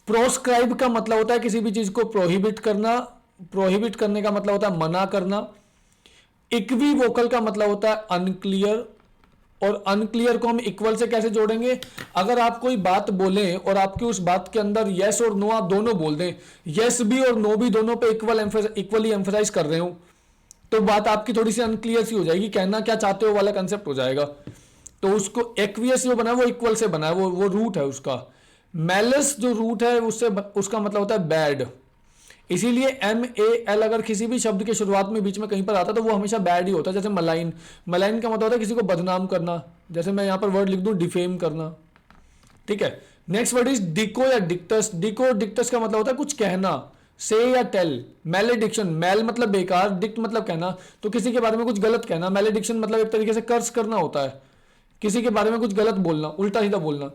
प्रोस्क्राइब का मतलब होता है किसी भी चीज को प्रोहिबिट करना, प्रोहिबिट करने का मतलब होता है मना करना। इक्विवोकल का मतलब होता है अनक्लियर, और अनक्लियर को हम इक्वल से कैसे जोड़ेंगे, अगर आप कोई बात बोलें और आपकी उस बात के अंदर यस और नो आप दोनों बोल दें, यस भी और नो भी दोनों पे इक्वली एम्फसाइज कर रहे हो, तो बात आपकी थोड़ी सी अनक्लियर सी हो जाएगी, कहना क्या चाहते हो वाला कंसेप्ट हो जाएगा। तो उसको एक्वियस जो बना है वो इक्वल से बना है, वो रूट है उसका। मैलस जो रूट है उससे उसका मतलब होता है बैड। इसीलिए MAL अगर किसी भी शब्द के शुरुआत में बीच में कहीं पर आता है तो वो हमेशा बैड ही होता है। जैसे मलाइन, मलाइन का मतलब होता है किसी को बदनाम करना, जैसे मैं यहाँ पर वर्ड लिख दूं डिफेम करना, ठीक है। नेक्स्ट वर्ड इज डिको या डिक्टस। डिको डिक्टस का मतलब होता है कुछ कहना, से या टेल। मैलेडिक्शन, मैल मतलब बेकार, डिक्ट मतलब कहना, तो किसी के बारे में कुछ गलत कहना। मैलेडिक्शन मतलब एक तरीके से कर्स करना होता है, किसी के बारे में कुछ गलत बोलना, उल्टा सीधा बोलना।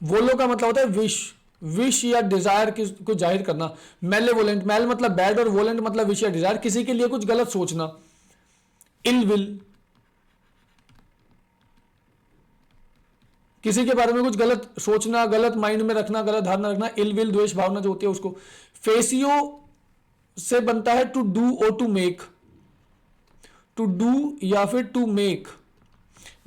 वोलो का मतलब होता है विश, विश या डिजायर को जाहिर करना। मेलेवोलेंट, मेल मतलब बैड और वोलेंट मतलब विश या डिजायर, किसी के लिए कुछ गलत सोचना। इल विल, किसी के बारे में कुछ गलत सोचना, गलत माइंड में रखना, गलत धारणा रखना। इल विल द्वेष भावना जो होती है उसको। फेसियो से बनता है टू डू और टू मेक, टू डू या फिर टू मेक।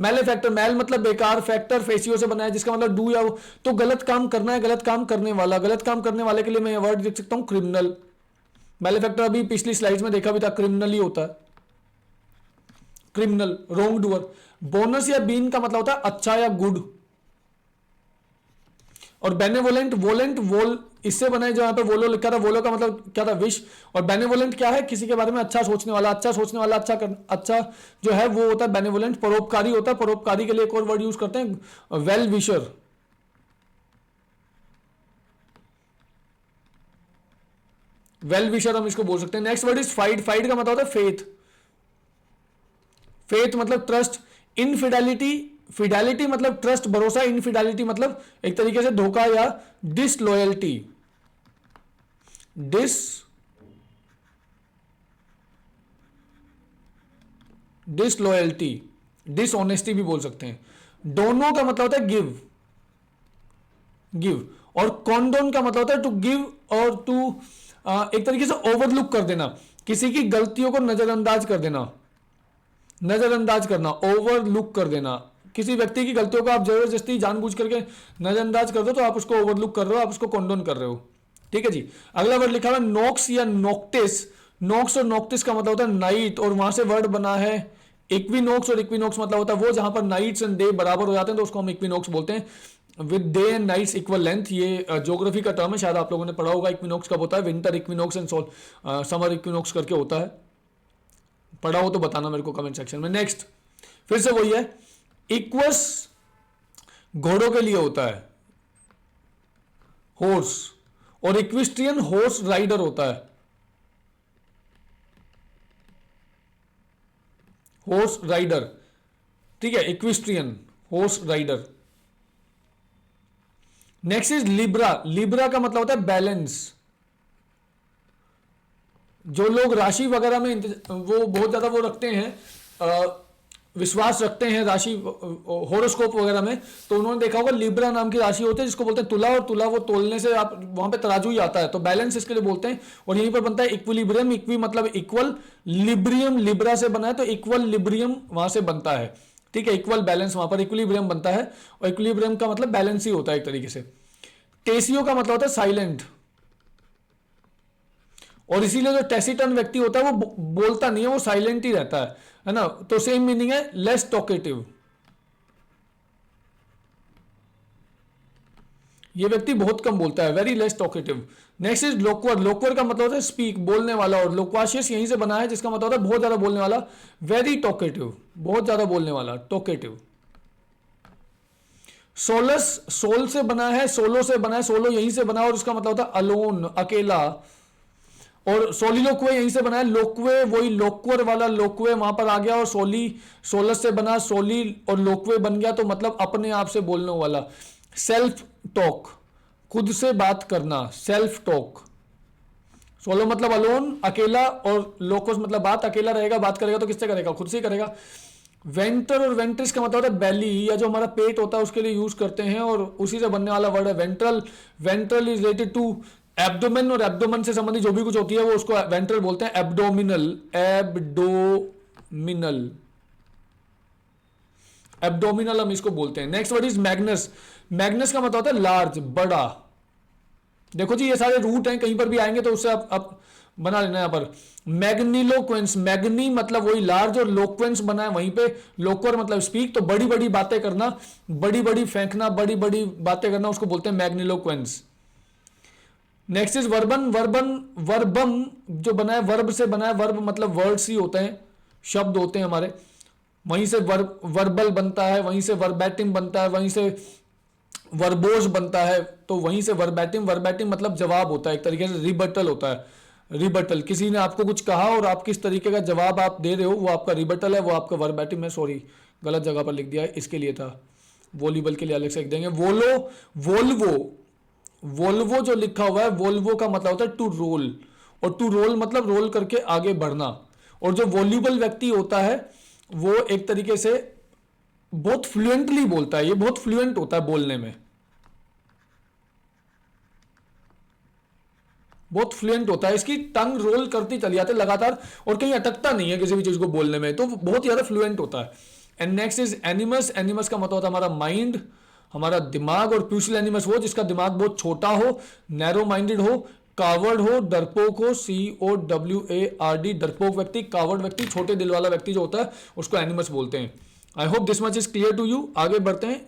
मैलेफैक्टर, मैल मतलब बेकार, फैक्टर फेसियो से बना है जिसका मतलब डू या तो गलत काम करना है, गलत काम करने वाला। गलत काम करने वाले के लिए मैं वर्ड लिख सकता हूं क्रिमिनल। मैलेफैक्टर अभी पिछली स्लाइड्स में देखा भी था, क्रिमिनल ही होता है, क्रिमिनल, रॉन्ग डूअर। बोनस या बीन का मतलब होता है अच्छा या गुड। और बेनेवोलेंट, वोलेंट, वोल इससे बना है, जहां पे वोलो लिखा था, वोलो का मतलब क्या था, विश। और बेनेवोलेंट क्या है, किसी के बारे में अच्छा सोचने वाला, अच्छा सोचने वाला, अच्छा जो है वो होता है बेनेवोलेंट। परोपकारी होता है, परोपकारी के लिए एक और वर्ड यूज करते हैं वेल विशर। वेल विशर हम इसको बोल सकते हैं। Next word is FIDE, FIDE का मतलब होता है फेथ। फेथ मतलब ट्रस्ट। इनफिडेलिटी, फिडेलिटी मतलब ट्रस्ट, भरोसा। इनफिडेलिटी मतलब एक तरीके से धोखा या डिसलॉयल्टी, डिसलॉयल्टी, डिसऑनेस्टी भी बोल सकते हैं। दोनों का मतलब होता है गिव, गिव। और कॉन्डोन का मतलब होता है टू गिव और टू एक तरीके से ओवरलुक कर देना, किसी की गलतियों को नजरअंदाज कर देना, नजरअंदाज करना, ओवरलुक कर देना। किसी व्यक्ति की गलतियों को आप जबरदस्ती जानबूझ करके नजरअंदाज कर दो तो आप उसको ओवरलुक कर रहे हो, आप उसको कॉन्डोन कर रहे हो, ठीक है जी। अगला वर्ड लिखा हुआ है नॉक्स या नॉक्टिस। नॉक्स और नॉक्टिस का मतलब होता है नाइट, और वहां से वर्ड बना है इक्विनॉक्स। और इक्विनॉक्स मतलब होता है वो जहां पर नाइट्स एंड डे बराबर हो जाते हैं तो उसको हम इक्विनॉक्स बोलते हैं। With day and nights equal length, ये ज्योग्राफी का टर्म है, शायद आप लोगों ने पढ़ा होगा। इक्विनॉक्स कब होता है, winter equinox and summer equinox करके होता है। पढ़ा हो तो बताना मेरे को कमेंट सेक्शन में। नेक्स्ट फिर से वही है, इक्वस घोड़ों के लिए होता है, हॉर्स। और इक्विस्ट्रियन हॉर्स राइडर होता है, हॉर्स राइडर, ठीक है। Equestrian horse rider. Next is Libra. Libra का मतलब होता है बैलेंस। जो लोग राशि वगैरह में वो बहुत ज्यादा वो रखते हैं, विश्वास रखते हैं राशि होरोस्कोप वगैरह में, तो उन्होंने देखा होगा लिब्रा नाम की राशि होती है जिसको बोलते हैं तुला। और तुला वो तोलने से आप वहां पे तराजू ही आता है, तो बैलेंस इसके लिए बोलते हैं। और यहीं पर बनता है इक्विलिब्रियम। इक्वी मतलब इक्वल, लिब्रियम लिब्रा से बना है तो इक्वल लिब्रियम वहां से बनता है, ठीक है। इक्वल बैलेंस वहां पर इक्विलिब्रियम बनता है, और इक्विलिब्रियम का मतलब बैलेंस ही होता है एक तरीके से। टेसियो का मतलब होता है साइलेंट। और इसीलिए जो टेसिटन व्यक्ति होता है वो बोलता नहीं है, वो साइलेंट ही रहता है ना। तो सेम मीनिंग है लेस टॉकेटिव। ये व्यक्ति बहुत कम बोलता है, very less talkative. Next is loquor. Loquor का मतलब होता है स्पीक, बोलने वाला। और लोक्वाशियस यहीं से बना है जिसका मतलब होता है बहुत ज्यादा बोलने वाला, वेरी टॉकेटिव, बहुत ज्यादा बोलने वाला, टॉकेटिव। सोलस, सोल से बना है, सोलो से बना है, सोलो यहीं से बना है और उसका मतलब होता है अलोन, अकेला। और सोलिलोक्वे यहीं से बना है, लोक्वे वही लोक्वर वाला लोक्वे वहां पर आ गया, और सोली सोलस से बना, सोली और लोक्वे बन गया, तो मतलब अपने आप से बोलने वाला। सेल्फ टॉक, खुद से बात करना, सेल्फ टॉक। सोलो मतलब अलोन, अकेला, और लोकोस मतलब बात, अकेला रहेगा, बात करेगा तो किससे करेगा, खुद से करेगा। वेंटर और वेंट्रिस का मतलब होता है बेली, या जो हमारा पेट होता है उसके लिए यूज करते हैं, और उसी से बनने वाला वर्ड है ventral. Ventral is related to abdomen, और एब्डोमेन से संबंधित जो भी कुछ होती है वो उसको वेंट्रल बोलते हैं। एब्डोमिनल, एब्डोमिनल, एब्डोमिनल हम इसको बोलते हैं। Next word is Magnus. Magnus का मतलब होता है लार्ज, बड़ा। देखो जी ये सारे रूट हैं, कहीं पर भी आएंगे तो उससे आप बना लेना यहां पर। मैग्निलोक्वेंस, मैग्नी मतलब वही लार्ज, और लोक्वेंस बना है वहीं पे, लोक्वर मतलब स्पीक। तो बड़ी बड़ी बातें करना, बड़ी बड़ी फेंकना, बड़ी बड़ी बातें करना, उसको बोलते हैं मैग्निलोक्वेंस। Next is वर्बन। वर्बन वर्बम जो बना है वर्ब से बना है, वर्ब मतलब वर्ड्स ही होते हैं, शब्द होते हैं हमारे, वहीं से वर्बल बनता है, वहीं से वर्बैटिम बनता है, वहीं से वर्बोज बनता है, तो वहीं से वर्बैटिम। वर्बैटिम मतलब जवाब होता है, एक तरीके से रिबटल होता है। रिबटल, किसी ने आपको कुछ कहा और आप किस तरीके का जवाब आप दे रहे हो, वो आपका रिबटल है, वो आपका वर्बैटिम है। सॉरी, गलत जगह पर लिख दिया है, इसके लिए था, वॉलीबॉल के लिए अलग से लिख देंगे। वोलो, वोल्वो, वोल्वो जो लिखा हुआ है, वोल्वो का मतलब होता है टू रोल, और टू रोल मतलब रोल करके आगे बढ़ना। और जो वॉल्यूबल व्यक्ति होता है वो एक तरीके से बहुत फ्लुएंटली बोलता है, ये बहुत फ्लुएंट होता है बोलने में, बहुत फ्लुएंट होता है, इसकी टंग रोल करती चली जाती है लगातार और कहीं अटकता नहीं है किसी भी चीज को बोलने में, तो बहुत ज्यादा फ्लुएंट होता है। And next is एनिमस। एनिमस का मतलब होता है हमारा माइंड, हमारा दिमाग। और प्यूसिल एनिमस वो जिसका दिमाग बहुत छोटा हो, नैरो माइंडेड हो, कावर्ड हो, डरपोक हो, COWARD, डरपोक व्यक्ति, कावर्ड व्यक्ति, छोटे दिल वाला व्यक्ति जो होता है उसको एनिमस बोलते हैं। I hope this much is clear to you. आगे बढ़ते हैं,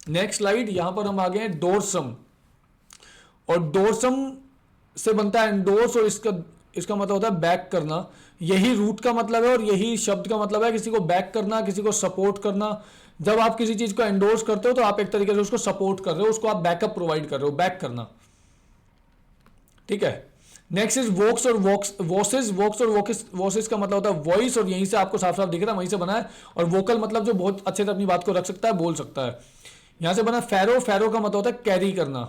नेक्स्ट स्लाइड। यहां पर हम आ गए हैं डोरसम, और डोरसम से बनता है एंडोर्स, और इसका मतलब होता है बैक करना। यही रूट का मतलब है और यही शब्द का मतलब है, किसी को बैक करना, किसी को सपोर्ट करना। जब आप किसी चीज को एंडोर्स करते हो तो आप एक तरीके से उसको सपोर्ट कर रहे हो, उसको आप बैकअप प्रोवाइड कर रहे हो, बैक करना, ठीक है। नेक्स्ट इज वोक्स और वॉसेस। वोक्स और वॉसेस का मतलब होता है वॉइस, और यहीं से आपको साफ साफ दिख रहा है, वहीं से बना है। और वोकल मतलब जो बहुत अच्छे से अपनी बात को रख सकता है, बोल सकता है। यहां से बना फैरो। फैरो का मतलब होता है कैरी करना,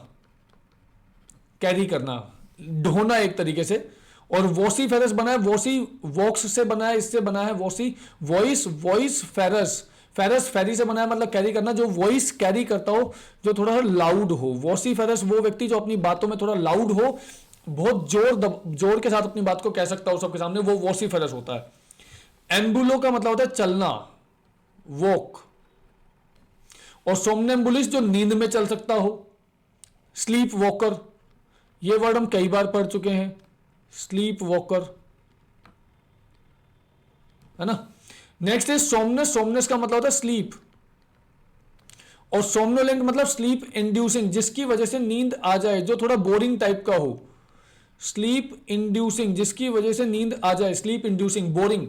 कैरी करना, ढोना एक तरीके से। और वोसी फेरस बना है, वोसी वॉक्स से बना है, इससे बना है वोसी, वॉइस, वॉइस फेरस। फेरस फेरी से बना है, मतलब कैरी करना, जो वॉइस कैरी करता हो, जो थोड़ा सा लाउड हो। वॉसी फेरस वो व्यक्ति जो अपनी बातों में थोड़ा लाउड हो, बहुत जोर के साथ अपनी बात को कह सकता हो सबके सामने, वो वॉसी फेरस होता है। एम्बुलो का मतलब होता है चलना, वॉक। और सोमनेम्बुलिस जो नींद में चल सकता हो, स्लीप वॉकर, ये वर्ड हम कई बार पढ़ चुके हैं, स्लीप वॉकर, है ना। नेक्स्ट है सोमनस। सोमनस का मतलब होता है स्लीप, और सोमनोलेंट मतलब स्लीप इंड्यूसिंग, जिसकी वजह से नींद आ जाए, जो थोड़ा बोरिंग टाइप का हो। स्लीप इंड्यूसिंग, जिसकी वजह से नींद आ जाए, स्लीप इंड्यूसिंग, बोरिंग।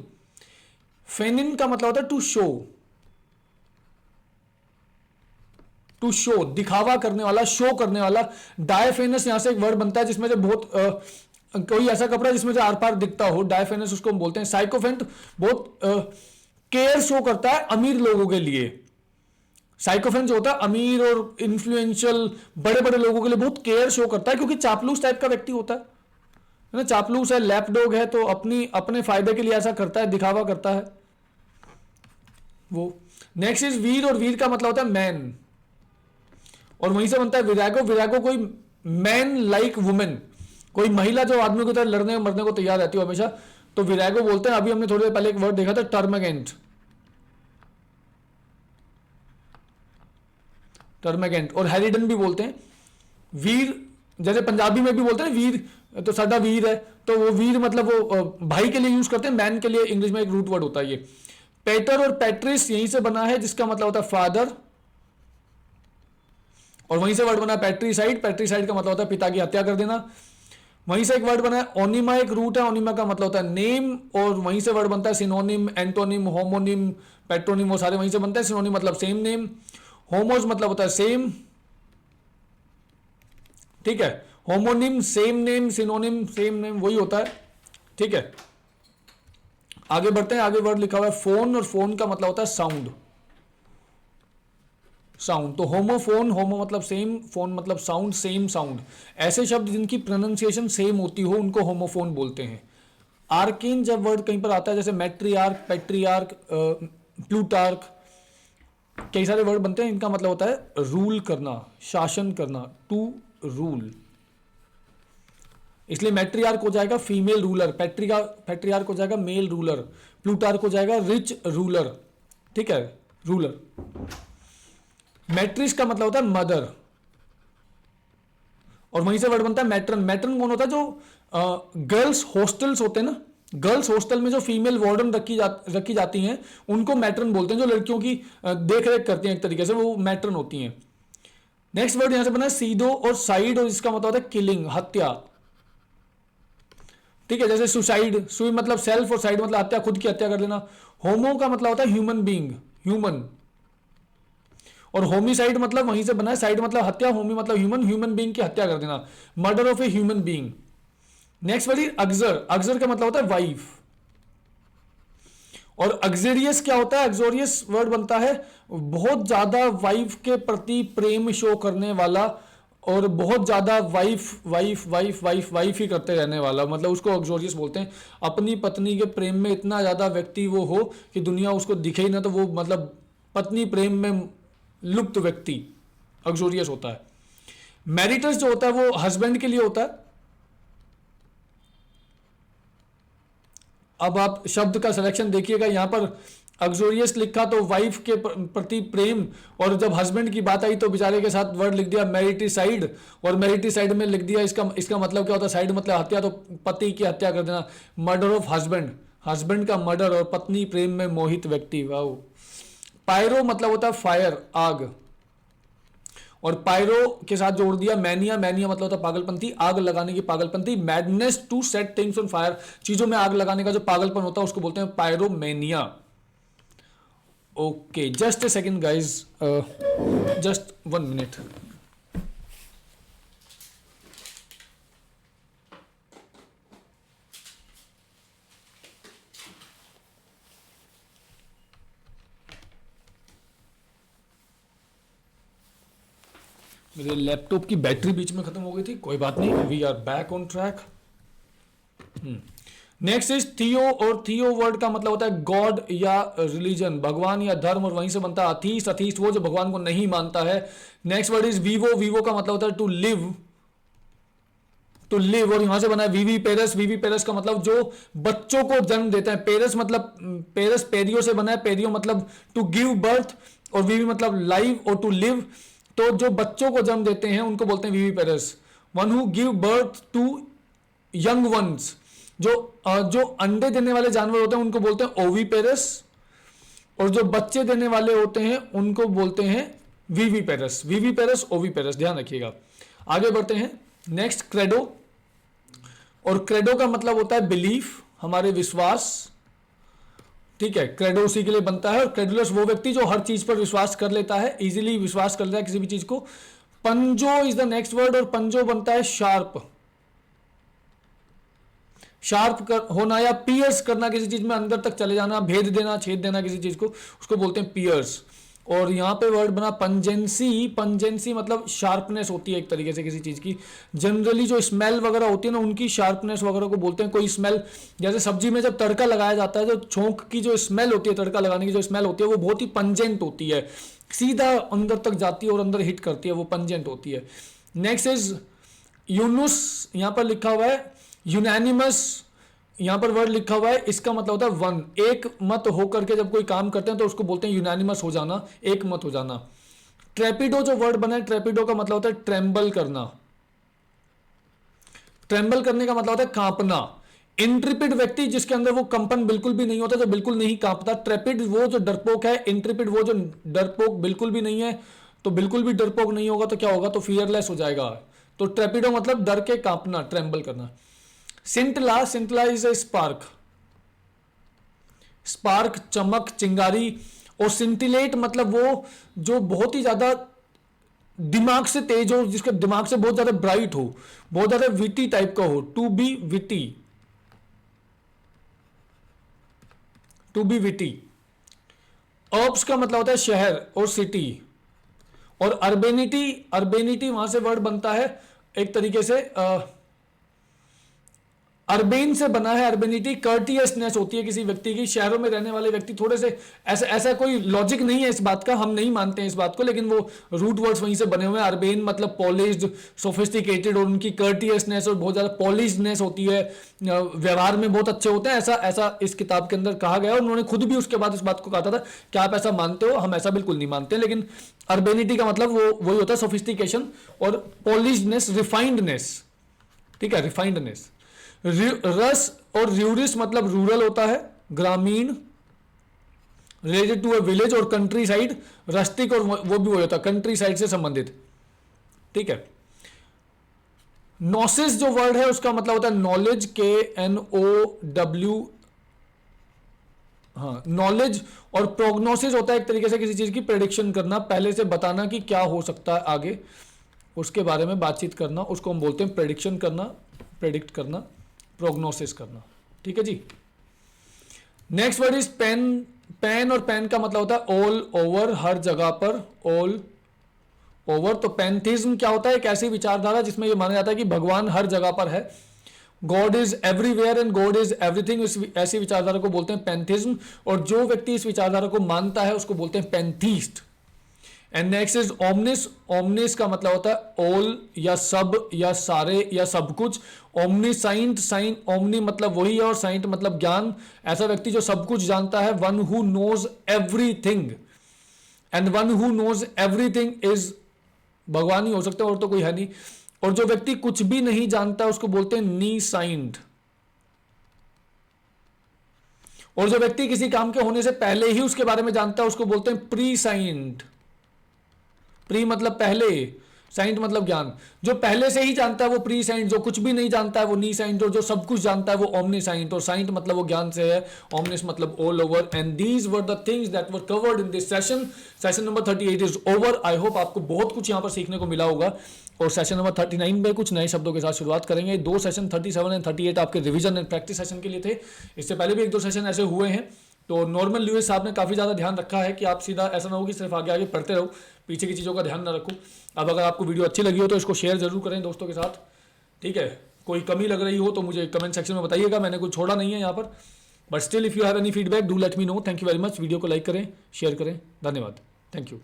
फेनिन का मतलब होता है टू शो, टू शो, दिखावा करने वाला, शो करने वाला। डायफेनस यहां से एक वर्ड बनता है जिसमें से बहुत कोई ऐसा कपड़ा जिसमें से आर पार दिखता हो, डायफेनस उसको हम बोलते हैं। साइकोफेंट बहुत केयर शो करता है अमीर लोगों के लिए। साइकोफेंट जो होता है अमीर और इन्फ्लुएंशियल बड़े बड़े लोगों के लिए बहुत केयर शो करता है, क्योंकि चापलूस टाइप का व्यक्ति होता है ना, चापलूस है, लैपडॉग है, तो अपने फायदे के लिए ऐसा करता है, दिखावा करता है वो। नेक्स्ट इज वीर, और वीर का मतलब होता है मैन, और वहीं से बनता है विरागो। विरागो कोई मैन लाइक वुमेन, कोई महिला जो आदमी की तरह लड़ने मरने को तैयार रहती है हमेशा, तो विरागो बोलते हैं। अभी हमने थोड़ी देर पहले एक वर्ड देखा था टर्मगेंट, टर्मगेंट, और हैरिडन भी बोलते हैं। वीर जैसे पंजाबी में भी बोलते हैं वीर, तो साडा वीर है, तो वो वीर मतलब वो भाई के लिए यूज करते हैं, मैन के लिए इंग्लिश में एक रूट वर्ड होता है ये। पेटर और पैट्रिस यहीं से बना है, जिसका मतलब होता है फादर, और वहीं से वर्ड बना पैट्रीसाइड। पैट्रीसाइड का मतलब होता है पिता की हत्या कर देना। वहीं से एक वर्ड बना है ओनिमा, एक रूट है, ओनिमा का मतलब होता है नेम, और वहीं से वर्ड बनता है सिनोनिम, एंटोनिम, होमोनिम, पेट्रोनिम, वो सारे वहीं से बनते हैं। सिनोनिम मतलब सेम नेम, होमोज मतलब होता है सेम, ठीक है। Homonym same name, synonym same name, वही होता है, ठीक है। आगे बढ़ते हैं, आगे वर्ड लिखा हुआ है फोन, और फोन का मतलब होता है साउंड, साउंड। तो होमोफोन, होमो मतलब सेम, फोन मतलब साउंड, सेम साउंड। ऐसे शब्द जिनकी प्रोनाउंसिएशन सेम होती हो उनको होमोफोन बोलते हैं। आर्केन जब वर्ड कहीं पर आता है, जैसे मैट्रियार्क, पेट्रियार्क, प्लूटार्क, कई सारे वर्ड बनते हैं, इनका मतलब होता है रूल करना, शासन करना, टू रूल। इसलिए मैट्रियार्क हो जाएगा फीमेल रूलर, पैट्रियार्क हो जाएगा मेल रूलर, प्लूटार्क हो जाएगा रिच रूलर, ठीक है, रूलर। मैट्रिस का मतलब होता है मदर, और वहीं से वर्ड बनता है मैट्रन। मैट्रन कौन होता है? जो गर्ल्स हॉस्टल्स होते हैं ना, गर्ल्स हॉस्टल में जो फीमेल वार्डन रखी जाती हैं उनको मैट्रन बोलते हैं, जो लड़कियों की देख रेख करती हैं एक तरीके से, वो मैट्रन होती हैं। नेक्स्ट वर्ड यहां से बना सीडो और साइड, और इसका मतलब होता है किलिंग, हत्या। ठीक है, जैसे सुसाइड, सुई मतलब सेल्फ और साइड मतलब हत्या, खुद की हत्या कर देना। होमो का मतलब होता है ह्यूमन बीइंग, ह्यूमन, और होमिसाइड मतलब वहीं से बना है, साइड मतलब हत्या, होमी मतलब ह्यूमन, ह्यूमन बीइंग की हत्या कर देना, murder of a human being. Next word augur, augur का मतलब होता है वाइफ। और अग्जेरियस क्या होता है? अग्जोरियस वर्ड बनता है बहुत ज्यादा वाइफ के प्रति प्रेम शो करने वाला, और बहुत ज्यादा wife wife wife wife wife ही करते रहने वाला, मतलब उसको अग्जोरियस बोलते हैं। अपनी पत्नी के प्रेम में इतना ज्यादा व्यक्ति वो हो कि दुनिया उसको दिखे ही ना, तो वो मतलब पत्नी प्रेम में लुप्त व्यक्ति अग्जोरियस होता है। मैरिटस जो होता है वो हस्बैंड के लिए होता है। अब आप शब्द का सिलेक्शन देखिएगा, यहां पर अग्जोरियस लिखा तो वाइफ के प्रति प्रेम, और जब हस्बैंड की बात आई तो बेचारे के साथ वर्ड लिख दिया मैरिटिसाइड, और मैरिटिसाइड में लिख दिया इसका मतलब क्या होता है? साइड मतलब हत्या, तो पति की हत्या कर देना, मर्डर ऑफ हस्बैंड, हस्बैंड का मर्डर, और पत्नी प्रेम में मोहित व्यक्ति। वाह। पायरो मतलब होता है फायर, आग, और पायरो के साथ जोड़ दिया मैनिया, मैनिया मतलब होता है पागलपंथी, आग लगाने की पागलपंथी। Madness to set things on fire, चीजों में आग लगाने का जो पागलपन होता है उसको बोलते हैं pyromania. Okay, just a second guys, just 1 minute. मेरे लैपटॉप की बैटरी बीच में खत्म हो गई थी, कोई बात नहीं, we are back on track. Next is theo, और थियो वर्ड का मतलब होता है गॉड या रिलीजन, भगवान या धर्म, और वहीं से बनता है अथीस्ट, अथीस्ट वो जो भगवान को नहीं मानता है। Next word is Vivo, Vivo का मतलब होता है टू लिव, टू लिव, और यहां से बना है वीवी पेरस, वीवी पेरस का मतलब जो बच्चों को जन्म देता है। पेरस मतलब पेरस पेरियो से बना है, पेरियो मतलब टू गिव बर्थ, और वीवी मतलब लाइव और टू लिव, तो जो बच्चों को जन्म देते हैं उनको बोलते हैं viviparous. One who give birth to young ones, जो अंडे देने वाले जानवर होते हैं उनको बोलते हैं ओवीपेरस, और जो बच्चे देने वाले होते हैं उनको बोलते हैं वीवीपेरस, वीवीपेरस ओवीपेरस, ध्यान रखिएगा। आगे बढ़ते हैं। नेक्स्ट क्रेडो, और क्रेडो का मतलब होता है बिलीफ, हमारे विश्वास। ठीक है, क्रेडो उसी के लिए बनता है। और क्रेडुलस वो व्यक्ति जो हर चीज पर विश्वास कर लेता है, इजीली विश्वास कर लेता है किसी भी चीज को। पंजो इज द नेक्स्ट वर्ड, और पंजो बनता है शार्प, शार्प होना या पियर्स करना, किसी चीज में अंदर तक चले जाना, भेद देना, छेद देना किसी चीज को, उसको बोलते हैं पियर्स। और यहां पे वर्ड बना पंजेंसी, पंजेंसी मतलब शार्पनेस होती है एक तरीके से किसी चीज की। जनरली जो स्मेल वगैरह होती है ना, उनकी शार्पनेस वगैरह को बोलते हैं। कोई स्मेल, जैसे सब्जी में जब तड़का लगाया जाता है, जो छोंक की जो स्मेल होती है, तड़का लगाने की जो स्मेल होती है, वो बहुत ही पंजेंट होती है, सीधा अंदर तक जाती है और अंदर हिट करती है, वो पंजेंट होती है। नेक्स्ट इज यूनुस, यहां पर लिखा हुआ है यूनैनिमस, यहां पर वर्ड लिखा हुआ है, इसका मतलब होता है वन, एक मत होकर के जब कोई काम करते हैं तो उसको बोलते हैं यूनैनिमस हो जाना, एक मत हो जाना। ट्रेपिडो जो वर्ड बना है, ट्रेपिडो का मतलब होता है ट्रेम्बल करना, ट्रेम्बल करने का मतलब होता है कांपना। इंट्रिपिड व्यक्ति जिसके अंदर वो कंपन बिल्कुल भी नहीं होता, जो बिल्कुल नहीं कांपता। ट्रेपिड वो जो डरपोक है, इंट्रिपिड वो जो डरपोक बिल्कुल भी नहीं है, तो बिल्कुल भी डरपोक नहीं होगा तो क्या होगा, तो फियरलेस हो जाएगा। तो ट्रेपिडो मतलब डर के कांपना, ट्रेम्बल करना। सिंटला, सिंटला इज ए स्पार्क, स्पार्क चमक, चिंगारी। और सिंटिलेट मतलब वो जो बहुत ही ज्यादा दिमाग से तेज हो, जिसके दिमाग से बहुत ज्यादा ब्राइट हो, बहुत ज्यादा विटी टाइप का हो, to be witty, to be witty. अर्ब्स का मतलब होता है शहर और सिटी। और अर्बेनिटी, अर्बेनिटी वहां से वर्ड बनता है एक तरीके से अर्बेन से बना है, अर्बेनिटी कर्टियसनेस होती है किसी व्यक्ति की। शहरों में रहने वाले व्यक्ति थोड़े से ऐसा ऐसा कोई लॉजिक नहीं है इस बात का, हम नहीं मानते हैं इस बात को, लेकिन वो रूट वर्ड्स वहीं से बने हुए हैं। अर्बेन मतलब पॉलिश्ड, सोफिस्टिकेटेड, और उनकी कर्टियसनेस और बहुत ज्यादा पॉलिश्डनेस होती है, व्यवहार में बहुत अच्छे होते हैं, ऐसा ऐसा इस किताब के अंदर कहा गया। और उन्होंने खुद भी उसके बाद इस बात को कहा था कि आप ऐसा मानते हो, हम ऐसा बिल्कुल नहीं मानते। लेकिन अर्बेनिटी का मतलब वो वही होता है, सोफिस्टिकेशन और पॉलिश्डनेस, रिफाइंडनेस। ठीक है, रिफाइंडनेस। रस और र्यूरिस मतलब रूरल होता है, ग्रामीण, रिलेटेड टू ए विलेज। और कंट्री साइड, रस्टिक, और वो भी वही होता है, कंट्री साइड से संबंधित। ठीक है। नॉसिस जो वर्ड है उसका मतलब होता है नॉलेज, KNOW, हाँ नॉलेज। और प्रोग्नोसिस होता है एक तरीके से किसी चीज की प्रेडिक्शन करना, पहले से बताना कि क्या हो सकता है आगे, उसके बारे में बातचीत करना, उसको हम बोलते हैं प्रेडिक्शन करना, प्रेडिक्ट करना, प्रोग्नोसिस करना। ठीक है जी। Next word is pen. Pen और पेन का मतलब होता है ऑल ओवर, हर जगह पर, ऑल ओवर। तो पैंथिज्म क्या होता है? एक ऐसी विचारधारा जिसमें यह माना जाता है कि भगवान हर जगह पर है, God is everywhere and God is everything. ऐसी विचारधारा को बोलते हैं पैंथिज्म, और जो व्यक्ति इस विचारधारा को मानता है उसको बोलते हैं pantheist. And next is omnis. Omnis का मतलब होता है ऑल या सब या सारे या सब कुछ। ओमनीसाइंट, साइंट, ओमनी मतलब वही है और साइंट मतलब ज्ञान। ऐसा व्यक्ति जो सब कुछ जानता है, one who knows everything, and one who knows everything is भगवान ही हो सकता है और तो कोई है नहीं। और जो व्यक्ति कुछ भी नहीं जानता उसको बोलते हैं नी साइंड। और जो व्यक्ति किसी काम के होने से पहले ही उसके बारे में जानता है उसको बोलते हैं प्री साइंड। प्री मतलब पहले, साइंट मतलब ज्ञान। जो पहले से ही जानता है वो प्री साइंट, जो कुछ भी नहीं जानता है वो नी साइंट, और जो सब कुछ जानता है वो ओमनी साइंट। और साइंट मतलब वो ज्ञान से है, ओमनिस मतलब all over. And these were the things that were covered in this session. Session number 38 is over. I hope आपको बहुत कुछ यहां पर सीखने को मिला होगा, और सेशन नंबर 39 में कुछ नए शब्दों के साथ शुरुआत करेंगे। दो सेशन 37 एंड 38 आपके रिवीजन एंड प्रैक्टिस सेशन के लिए थे। इससे पहले भी एक दो सेशन ऐसे हुए हैं। तो नॉर्मल ल्यूइस साहब ने काफ़ी ज़्यादा ध्यान रखा है कि आप सीधा ऐसा ना हो कि सिर्फ आगे आगे पढ़ते रहो, पीछे की चीज़ों का ध्यान ना रखो। अब अगर आपको वीडियो अच्छी लगी हो तो इसको शेयर जरूर करें दोस्तों के साथ। ठीक है, कोई कमी लग रही हो तो मुझे कमेंट सेक्शन में बताइएगा, मैंने कुछ छोड़ा नहीं है यहाँ पर। But still if you have any feedback do let me know. Thank you very much. Video को लाइक करें, शेयर करें। धन्यवाद। Thank you.